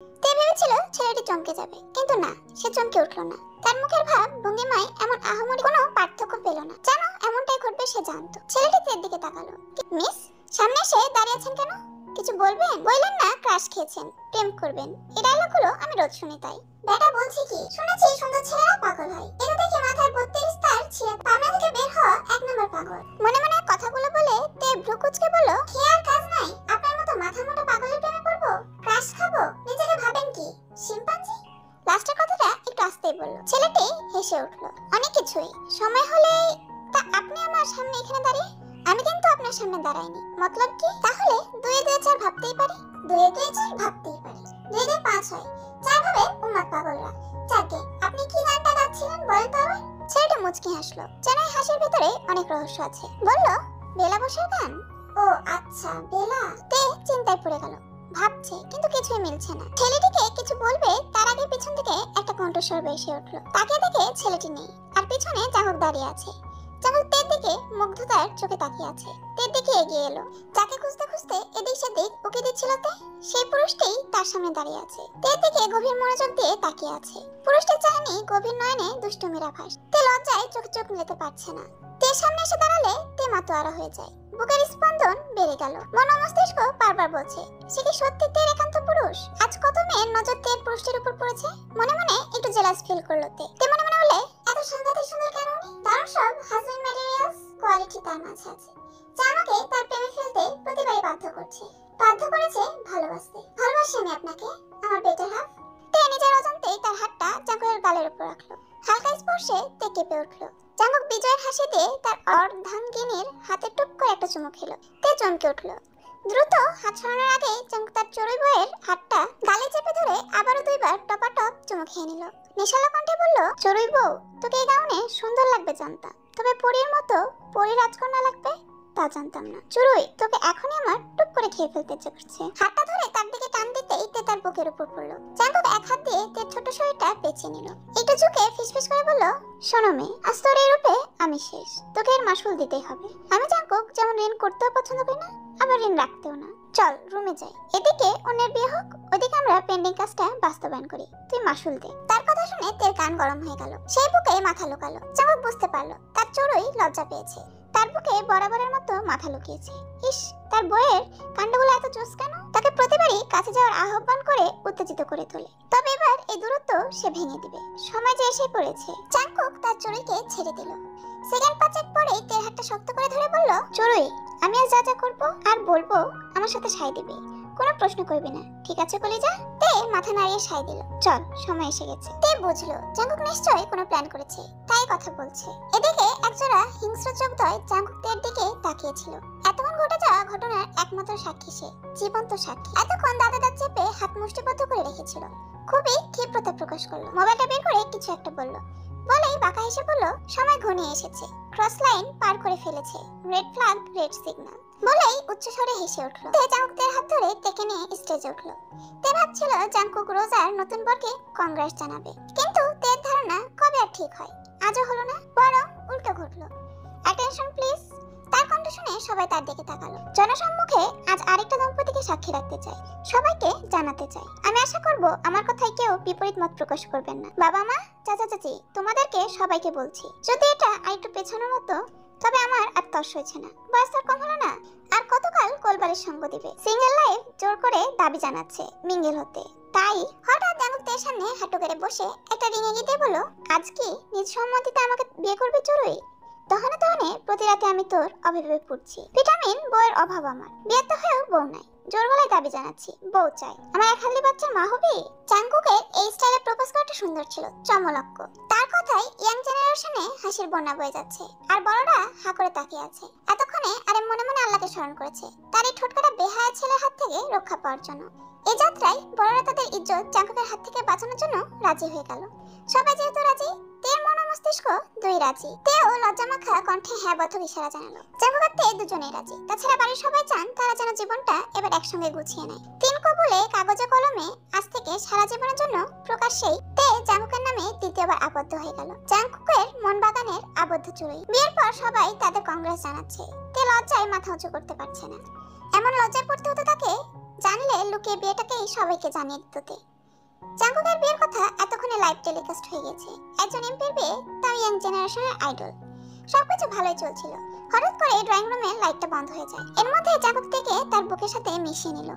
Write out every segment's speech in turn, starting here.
তে ভেবেছিল ছেলেটি চমকে যাবে, কিন্তু না, সে চমকে উঠল না। তার মুখের ভাব ভঙ্গিমায় এমন আহামরি কোনো পার্থক্য পেল না, যেন এমনটাই ঘটবে সে জানতো। ছেলেটি তের দিকে তাকালো। মিস, সামনে এসে দাঁড়িয়ে আছেন কেন? কিছু বলবেন? বললেন না ক্রাশ খেয়েছেন, প্রেম করবেন। এই ডায়লগগুলো আমি রোজ শুনি তাই। বেটা বলছি কি, শুনেছি সুন্দর ছেলেরা পাগল হয়। এটা দেখে মাথার 32 তার ছিঁড়ে পাবনা থেকে বের হওয়া এক নম্বর পাগল। মনে মনে কথাগুলো বলে তে ভ্রু কুঁচকে বলল, কি আর কাজ নাই, আপনার মতো মাথা মোটা পাগলের প্রেমে পড়বো? ক্রাশ খাবো? নিজেকে ভাবেন কি শিম্পাঞ্জি? লাস্টের কথাটা একটু আস্তেই বলল। ছেলেটি হেসে উঠল। অনেক কিছুই। সময় হলে। তা আপনি আমার সামনে এখানে দাঁড়িয়ে? আমি কিন্তু আপনার সামনে দাঁড়াইনি। মতলব কি? তাহলে 2 এ 2 4 ভাবতেই পারি। 2 এ 2 4 ভাবতেই পারি। 2 2 5 হয়। 4 ভাবে উম্মাদ পাগলরা। যাকে আপনি কি গানটা গাচ্ছিলেন বলেন তো আবার? ছেলেটা মুচকি হাসলো, যেন এই হাসির ভিতরে অনেক রহস্য আছে। বলল, বেলা বসার গান। ও আচ্ছা, বেলা। তে চিন্তায় পড়ে গেল। ভাবছে, কিন্তু কিছুই মিলছে না। ছেলেটিকে কিছু বলবে তার আগে পিছন থেকে একটা কণ্ঠস্বর ভেসে উঠলো। তাকে দেখে ছেলেটি নেই, আর পিছনে চাহক দাঁড়িয়ে আছে। চাহক তের দিকে মুগ্ধতার চোখে তাকিয়ে আছে। তের দিকে এগিয়ে এলো। যাকে খুঁজতে খুঁজতে এদিক সেদিক উকি দিচ্ছিল তে, সেই পুরুষটি তার সামনে দাঁড়িয়ে আছে। তের দিকে গভীর মনোযোগ দিয়ে তাকিয়ে আছে। পুরুষটির চাহনি গভীর নয়নে দুষ্টুমির আভাস। তে লজ্জায় চোখ মেলাতে পারছে না। তের সামনে এসে দাঁড়ালে তে মাতোয়ারা হয়ে যায়। বুকের স্পন্দন বেড়ে গেল। মন মস্তিষ্ক বারবার বলছে, সে কি সত্যি তের একান্ত পুরুষ? আজ কত মেয়ের নজর তের পুরুষটির উপর পড়েছে। মনে মনে একটু জেলাস ফিল করলো তে। মনে মনে বলে, এত সাংঘাতিক সুন্দর কেন উনি? তার সব হাজবেন্ড ম্যাটেরিয়ালস কোয়ালিটি তার মাঝে আছে, যা আমাকে তার প্রেমে ফেলতে প্রতিবারই বাধ্য করছে। বাধ্য করেছে ভালোবাসতে। ভালোবাসি আমি আপনাকে, আমার বেটার হাফ। তে নিজের অজান্তেই তার হাতটা জাঙ্কুকের গালের উপর রাখলো। হালকা স্পর্শে তে কেঁপে উঠলো। জাঙ্কুক বিজয়ের হাসি দিয়ে তার অর্ধাঙ্গিনীর হাতে টুক করে একটা চুমু খেলো। তে চমকে উঠলো। দ্রুত হাত সরানোর আগে জাঙ্কুক তার চড়ুই বইয়ের হাতটা গালে চেপে ধরে আবারও 2 বার টপাটপ চুমু খেয়ে নিল। নেশালো কণ্ঠে বলল, চড়ুই বউ, তোকে এই গাউনে সুন্দর লাগবে জানতাম, তবে পরীর মতো পরী রাজকন্যা লাগবে তা জানতাম না। চড়ুই, তোকে এখনই আমার টুক করে খেয়ে ফেলতে ইচ্ছে করছে। হাতটা ধরে তার দিকে টান দিতেই তে তার বুকের উপর পড়লো। জাঙ্কুক এক হাত দিয়ে তের ছোট শরীরটা পেঁচিয়ে নিল। একটু ঝুঁকে ফিসফিস করে বলল, শোনো মেয়ে, আজ তোর এই রূপে আমি শেষ। তোকে এর মাসুল দিতেই হবে। আমি জাঙ্কুক যেমন ঋণ করতেও পছন্দ করি না, আবার ঋণ রাখতেও না। চল রুমে যাই। এদিকে অন্যের বিয়ে হোক, ওদিকে আমরা পেন্ডিং কাজটা বাস্তবায়ন করি। তুই মাসুল দে। তার কথা শুনে তের কান গরম হয়ে গেল। সেই বুকে মাথা লুকালো। জাঙ্কুক বুঝতে পারলো তার চড়ুই লজ্জা পেয়েছে। তার বুকে বরাবরের মতো মাথা লুকিয়েছে। ইস, তার বইয়ের কাণ্ডগুলো এত জোস কেন? তাকে প্রতিবারই কাছে যাওয়ার আহ্বান করে উত্তেজিত করে তোলে। তবে এবার এই দূরত্ব সে ভেঙে দিবে। সময় যে এসে পড়েছে। জাঙ্কুক তার চড়ুইকে ছেড়ে দিল। সেকেন্ড 5 পরেই তের হাতটা শক্ত করে ধরে বলল, চড়ুই, আমি আজ যা যা করবো আর বলবো আমার সাথে সাই দিবি, কোনো প্রশ্ন করবি না, ঠিক আছে কলিজা? তে মাথা নাড়িয়ে সাই দিল। চল, সময় এসে গেছে। তে বুঝলো জাঙ্কুক নিশ্চয়ই কোনো প্ল্যান করেছে, তাই কথা বলছে। এদিকে একজোড়া হিংস্র চোখদ্বয় জাঙ্কুক তের দিকে তাকিয়েছিল। এতক্ষণ ঘটে যাওয়া ঘটনার একমাত্র সাক্ষী সে, জীবন্ত সাক্ষী। এতক্ষণ দাঁতে দাঁত চেপে হাত মুষ্টিবদ্ধ করে রেখেছিল। খুবই ক্ষিপ্রতা প্রকাশ করলো। মোবাইলটা বের করে কিছু একটা বলল। বলেই বাঁকা হেসে বলল, সময় ঘনিয়ে এসেছে, ক্রস লাইন পার করে ফেলেছে, রেড ফ্ল্যাগ, রেড সিগন্যাল। বলেই উচ্চস্বরে হেসে উঠলো। তে জাঙ্কুকের হাত ধরে তেকে নিয়ে স্টেজে উঠলো। তে ভাবছিল জাঙ্কুক রোজার নতুন বরকে কংগ্রেস জানাবে, কিন্তু তের ধারণা কবে আর ঠিক হয়। আজও হলো না, বরং উল্টো ঘটলো। Attention please. তার কণ্ঠ শুনে সবাই তার দিকে তাকালো। জনসম্মুখে আজ আরেকটা দম্পতিকে সাক্ষী রাখতে চাই, সবাইকে জানাতে চাই। আমি আশা করব আমার কথায় কেউ বিপরীত মত প্রকাশ করবেন না। বাবা মা, চাচা চাচি, তোমাদেরকে সবাইকে বলছি, যদি এটা আরেকটু পেছানোর মতো, তবে আমার আর তর্স হয়েছে না। বয়স তো কম হলো না, আর কতকাল কোলবারের সঙ্গ দিবে? সিঙ্গেল লাইফ জোর করে দাবি জানাচ্ছে মিঙ্গেল হতে। তাই হঠাৎ জাঙ্কুক তের সামনে হাঁটু গেড়ে বসে একটা রিং এগিয়ে দিয়ে বলল, আজ কি নিজ সম্মতিতে আমাকে বিয়ে করবে চড়ুই? তহনে তহনে প্রতি রাতে আমি তোর অভাবে পড়ছি। ভিটামিন বউয়ের অভাব আমার। বিয়ে তো হয়েও বউ নাই। জোর গলায় দাবি জানাচ্ছি, বউ চাই। আমার এক হালি বাচ্চার মা হবি? জাঙ্কুকের এই স্টাইলে প্রপোজ করাটা সুন্দর ছিল, চমলক্ষ। তার কথায় ইয়াং জেনারেশনে হাসির বন্যা বয়ে যাচ্ছে, আর বড়রা হা করে তাকিয়ে আছে। এতক্ষণে আরে মনে মনে আল্লাহকে স্মরণ করেছে, তার এই ঠোঁটকাটা বেহায়া ছেলের হাত থেকে রক্ষা পাওয়ার জন্য। এই যাত্রায় বড়রা তাদের ইজ্জত জাঙ্কুকের হাত থেকে বাঁচানোর জন্য রাজি হয়ে গেল। সবাই যেহেতু রাজি, তের মন মস্তিষ্ক দুই রাজি। তেও লজ্জামাখা কণ্ঠে হ্যাঁ বোধক ইশারা জানালো। জাঙ্কুক আর তে দুজনেই রাজি। তাছাড়া বাড়ির সবাই চান তারা যেন জীবনটা এবার একসঙ্গে গুছিয়ে নেয়। 3 কবুলে কাগজে কলমে আজ থেকে সারা জীবনের জন্য প্রকাশ্যেই তে জাঙ্কুকের নামে দ্বিতীয়বার আবদ্ধ হয়ে গেল। জাঙ্কুকের মন বাগানের আবদ্ধ চড়ুই। বিয়ের পর সবাই তাদের কংগ্রেস জানাচ্ছে। তে লজ্জায় মাথা উঁচু করতে পারছে না। এমন লজ্জায় পড়তে হতো তাকে জানলে লুকিয়ে বিয়েটাকেই সবাইকে জানিয়ে দিত তে। জাঙ্কুকের বিয়ের কথা এতক্ষণে লাইভ টেলিকাস্ট হয়ে গেছে। একজন এমপির বিয়ে, তাও ইয়াং জেনারেশনের আইডল। সবকিছু ভালোই চলছিল। হঠাৎ করে ড্রয়িং রুমে লাইটটা বন্ধ হয়ে যায়। এর মধ্যে জাঙ্কুক থেকে তার বুকের সাথে মিশিয়ে নিল।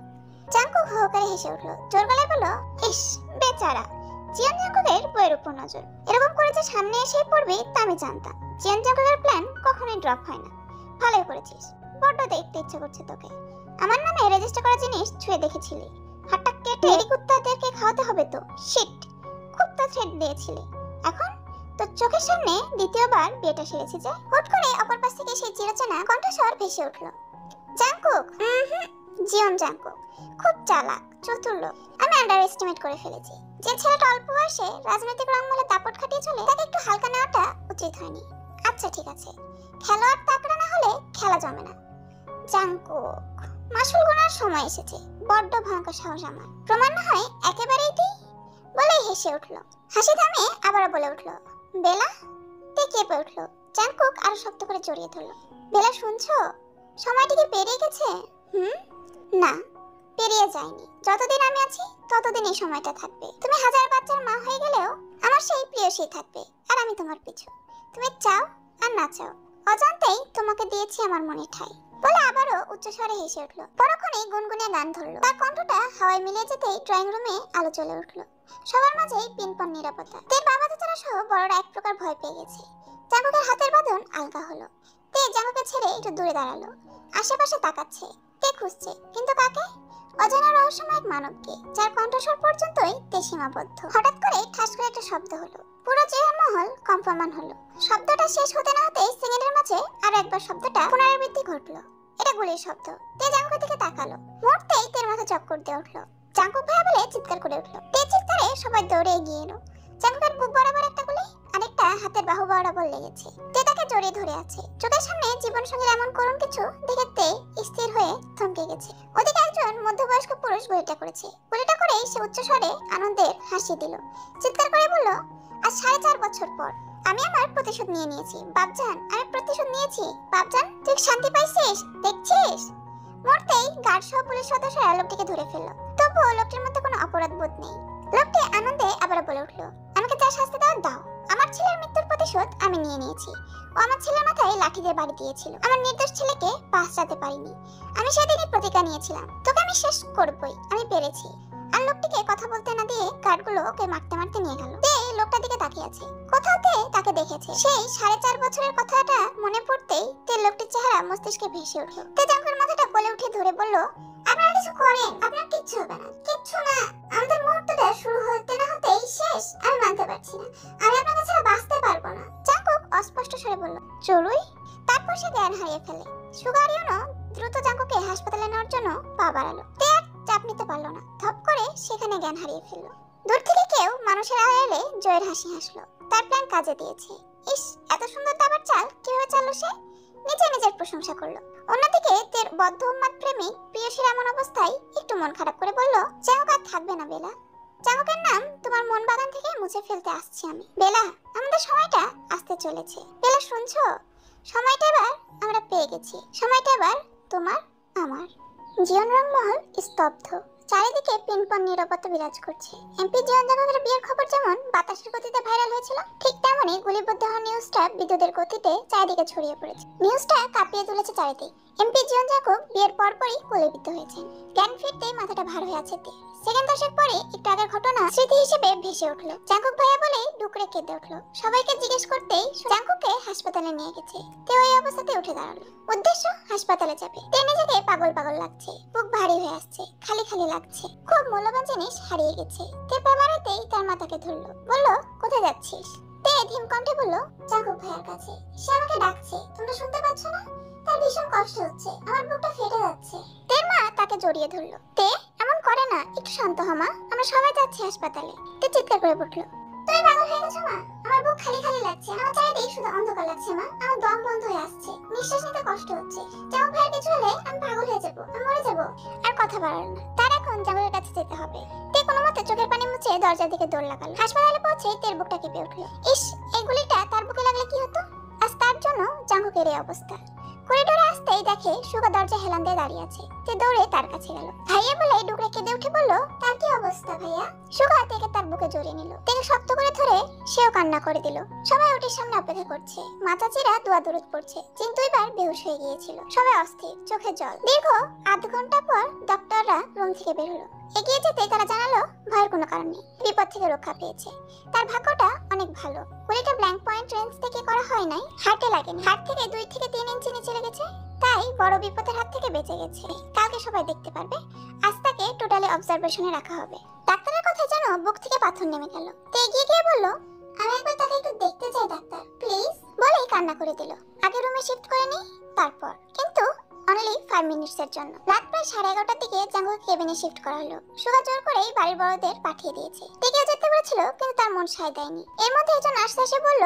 জাঙ্কুক হো করে হেসে উঠল, জোর গলায় বলল, ইস বেচারা। জিয়ান জাঙ্কুকের বইয়ের উপর নজর। এরকম করে যে সামনে এসেই পড়বি তা আমি জানতাম। জিয়ান জাঙ্কুকের প্ল্যান কখনোই ড্রপ হয় না। ভালোই করেছিস, বড্ড দেখতে ইচ্ছে করছে তোকে। আমার নামে রেজিস্টার করা জিনিস ছুঁয়ে দেখেছিলি, হাতটা কেটে এই কুত্তাদেরকে খাওয়াতে হবে তো। শিট, খুব তো থ্রেট দিয়েছিলি। এখন তোর চোখের সামনে দ্বিতীয়বার বিয়েটা সেরেছি যে। হুট করে অপর পাশ থেকে সেই চিরচেনা কণ্ঠস্বর ভেসে উঠল, জাঙ্কুক। জিয়ন জাঙ্কুক খুব চালাক, চতুর লোক। আমি আন্ডার এস্টিমেট করে ফেলেছি। যে ছেলেটা অল্প বয়সে রাজনৈতিক রংমহলে দাপট খাটিয়ে চলে, তাকে একটু হালকা নেওয়াটা উচিত হয়নি। আচ্ছা ঠিক আছে, খেলোয়াড় তাকড়া না হলে খেলা জমে না। জাঙ্কুক, মাসুল গোনার সময় এসেছে। বড্ড ভয়ঙ্কর সাহস আমার, প্রমাণ না হয় একেবারেই তুই। বলেই হেসে উঠল। হাসি থামে আবারও বলে উঠল, বেলা। তে কেঁপে উঠল। জাঙ্কুক আরো শক্ত করে জড়িয়ে ধরল। বেলা শুনছো? সময়টি কি পেরিয়ে গেছে? না, পেরিয়ে যায়নি। যতদিন আমি আছি ততদিন এই সময়টা থাকবে। তুমি হাজার বাচ্চার মা হয়ে গেলেও আমার সেই প্রিয়সী থাকবে, আর আমি তোমার পিছু। তুমি চাও আর না চাও, অজান্তেই তোমাকে দিয়েছি আমার মনে ঠাই। বলে আবারও উচ্চস্বরে হেসে উঠল। পরক্ষণেই গুনগুনে গান ধরল। তার কণ্ঠটা হাওয়ায় মিলে যেতেই ড্রয়িং রুমে আলো জ্বলে উঠল। সবার মাঝেই পিনপন নিরাপত্তা। তে বাবা দাদারা সহ বড়রা এক প্রকার ভয় পেয়ে গেছে। জাঙ্কুকের হাতের বাঁধন আলগা হলো। তে জাঙ্কুকে ছেড়ে একটু দূরে দাঁড়ালো। আশেপাশে তাকাচ্ছে। তে খুঁজছে, কিন্তু কাকে? অজানা রহস্যময় এক মানবকে, যার কণ্ঠস্বর পর্যন্তই তে সীমাবদ্ধ। হঠাৎ করে ঠাস করে একটা শব্দ হলো। পুরো চেহারামহল কম্পমান হলো। শব্দটা শেষ হতে না হতেই সিঙ্গেলের মাঝে আরো একবার শব্দটা পুনরাবৃত্তি ঘটলো। এটা গুলির শব্দ। তে জাঙ্কুকের দিকে তাকালো। মুহূর্তেই তের মাথা চক্কর দিয়ে উঠলো। জাঙ্কুক ভাইয়া বলে চিৎকার করে উঠলো। তে চিৎকারে সবাই দৌড়ে এগিয়ে এলো। জাঙ্কুকের বুক বরাবর একটা গুলি, আরেকটা হাতের বাহু বরাবর লেগেছে। তে তাকে জড়িয়ে ধরে আছে। চোখের সামনে জীবন সঙ্গীর এমন করুণ কিছু দেখে তে স্থির হয়ে থমকে গেছে। ওদিকে একজন মধ্যবয়স্ক পুরুষ গুলিটা করেছে। গুলিটা করেই সে উচ্চ স্বরে আনন্দের হাসি দিল। চিৎকার করে বলল, আজ 4.5 বছর পর আমি আমার প্রতিশোধ নিয়ে নিয়েছি বাপজান। আমি প্রতিশোধ নিয়েছি বাপজান। তুই শান্তি পাইছিস দেখছিস? মুহূর্তেই গার্ড সহ পুলিশ সদস্যরা লোকটিকে ধরে ফেললো। তবুও লোকটির মধ্যে কোনো অপরাধ বোধ নেই। লোকটি আনন্দে আবার বলে উঠলো, আমাকে যা শাস্তি দাও দাও। আমার ছেলের মৃত্যুর প্রতিশোধ আমি নিয়ে নিয়েছি। ও আমার ছেলের মাথায় লাঠি দিয়ে বাড়ি দিয়েছিল। আমার নির্দোষ ছেলেকে বাঁচাতে পারিনি। আমি সেদিনই প্রতিজ্ঞা নিয়েছিলাম, তোকে আমি শেষ করবই। আমি পেরেছি। আর লোকটিকে কথা বলতে না দিয়ে গার্ডগুলো ওকে মারতে মারতে নিয়ে গেল। তে লোকটার দিকে তাকিয়ে আছে। কোথাও তে তাকে দেখেছে। সেই 4.5 বছরের কথাটা মনে পড়তেই তে লোকটির চেহারা মস্তিষ্কে ভেসে উঠল। তে জাঙ্কুকের মাথাটা কোলে উঠে ধরে বলল, আপনারা কিছু করেন, আপনার কিচ্ছু হবে না। কিচ্ছু না, আমাদের মুহূর্তটা শুরু হতে না হতেই শেষ। আমি মানতে পারছি না, আমি আপনাকে ছাড়া বাঁচতে পারবো না। জাঙ্কুক অস্পষ্ট স্বরে বলল, চড়ুই। তারপর সে জ্ঞান হারিয়ে ফেলে। সুগারিয়নো দ্রুত জাঙ্কুককে হাসপাতালে নেওয়ার জন্য পা বাড়ালো। তে আর চাপ নিতে পারলো না, ধপ করে সেখানে জ্ঞান হারিয়ে ফেললো। দূর থেকে কেউ মানুষের আড়ালে জয়ের হাসি হাসলো। তার প্ল্যান কাজে দিয়েছে। ইস, এত সুন্দর দাবার চাল কিভাবে চাললো সে? নিজের প্রশংসা করলো। অন্যদিকে তের বদ্ধ উন্মাদ প্রেমিক প্রিয়সীর এমন অবস্থায় একটু মন খারাপ করে বলল, জাঙ্কুক আর থাকবে না বেলা। জাঙ্কুকের নাম তোমার মন বাগান থেকে মুছে ফেলতে আসছি আমি। বেলা, আমাদের সময়টা আসতে চলেছে। বেলা শুনছো? সময়টা এবার আমরা পেয়ে গেছি। সময়টা এবার তোমার আমার। জিয়ন রংমহল স্তব্ধ। চারিদিকে পিনপন নীরবতা বিরাজ করছে। এমপি জিয়ন জাঙ্কুকের বিয়ের খবর যেমন বাতাসের গতিতে ভাইরাল হয়েছিল, ঠিক তেমনই গুলিবিদ্ধ হওয়া নিউজটা বিদ্যুতের গতিতে চারিদিকে ছড়িয়ে পড়েছে। নিউজটা কাঁপিয়ে তুলেছে চারিদিক। এমপি জিয়ন জাঙ্কুক বিয়ের পরপরই গুলিবিদ্ধ হয়েছেন। জ্ঞান ফিরতেই মাথাটা ভার হয়ে আছে তে। সেকেন্ড 10 পরে একটু আগের ঘটনা স্মৃতি হিসেবে ভেসে উঠলো। জাঙ্কুক ভাইয়া বলেই ডুকরে কেঁদে উঠলো। সবাইকে জিজ্ঞেস করতেই জাঙ্কুককে হাসপাতালে নিয়ে গেছে। তে ওই অবস্থাতে উঠে দাঁড়ালো। উদ্দেশ্য হাসপাতালে যাবে। তে নিজেকে পাগল পাগল লাগছে। বুক ভারী হয়ে আসছে, খালি খালি লাগছে। খুব মূল্যবান জিনিস হারিয়ে গেছে। তে পা বাড়াতেই তার মাথাকে ধরলো। বলল, কোথায় যাচ্ছিস? তে ধীম কণ্ঠে বলল, জাঙ্কুক ভাইয়ার কাছে। সে আমাকে ডাকছে, তোমরা শুনতে পাচ্ছ না? তার ভীষণ কষ্ট হচ্ছে, আমার বুকটা ফেটে যাচ্ছে। তের মা তাকে জড়িয়ে ধরলো। তে এমন করে না, একটু শান্ত হ মা, আমরা সবাই যাচ্ছি হাসপাতালে। তে চিৎকার করে উঠলো, তুমি পাগল হয়ে গেছো মা? আমার বুক খালি খালি লাগছে, আমার চারিদিকে শুধু অন্ধকার লাগছে মা। আমার দম বন্ধ হয়ে আসছে, নিঃশ্বাস নিতে কষ্ট হচ্ছে। জাঙ্কুক ভাইয়ের কিছু হলে আমি পাগল হয়ে যাবো, আমি মরে যাবো। আর কথা বাড়ালো না। তার এখন জাঙ্কুকের কাছে যেতে হবে। তে কোনো মতে চোখের পানি মুছে দরজার দিকে দৌড় লাগালো। হাসপাতালে পৌঁছে তের বুকটা কেঁপে উঠলো। ইস, এই গুলিটা তার বুকে লাগলে কি হতো? আজ তার জন্য জাঙ্কুকের এই অবস্থা। করিডোরে আসতেই দেখে সুগা দরজা হেলান দিয়ে দাঁড়িয়ে আছে। তে দৌড়ে তার কাছে গেল। ভাইয়া বলে ডুকরে কেঁদে উঠে বলল, তার কি অবস্থা ভাইয়া? সুগা তেকে তার বুকে জড়িয়ে নিল। তেকে শক্ত করে ধরে সেও কান্না করে দিল। সবাই ওটির সামনে অপেক্ষা করছে। মাথা চিরা দোয়া দরুদ পড়ছে। কিন্তু এবার বেহুশ হয়ে গিয়েছিল। সবাই অস্থির, চোখে জল। দীর্ঘ আধ ঘন্টা পর ডক্টররা রুম থেকে বের হলো। এগিয়ে যেতে তারা জানালো ভয়ের কোনো কারণ নেই, বিপদ থেকে রক্ষা পেয়েছে। তার ভাগ্যটা অনেক ভালো। গুলিটা ব্ল্যাঙ্ক পয়েন্ট রেঞ্জ থেকে করা হয় নাই, হার্টে লাগেনি। হার্ট থেকে 2 থেকে 3 ইঞ্চি নিচে লেগেছে, তাই বড় বিপদের হাত থেকে বেঁচে গেছে। কালকে সবাই দেখতে পারবে। আজ তাকে টোটালি অবজারভেশনে রাখা হবে। ডাক্তারের কথা যেন বুক থেকে পাথর নেমে গেল। তে এগিয়ে গিয়ে বলল, আমি একবার তাকে একটু দেখতে চাই ডাক্তার, প্লিজ। বলেই কান্না করে দিল। আগে রুমে শিফট করে নি, তারপর কিন্তু অনলি 5 মিনিটসের জন্য। রাত প্রায় 11:30টার দিকে জাঙ্গুকে কেবিনে শিফট করা হলো। সুগা জোর করেই বাড়ির বড়দের পাঠিয়ে দিয়েছে। টিকে যেতে বলেছিল কিন্তু তার মন সায় দেয়নি। এর মধ্যে একজন আশা এসে বলল,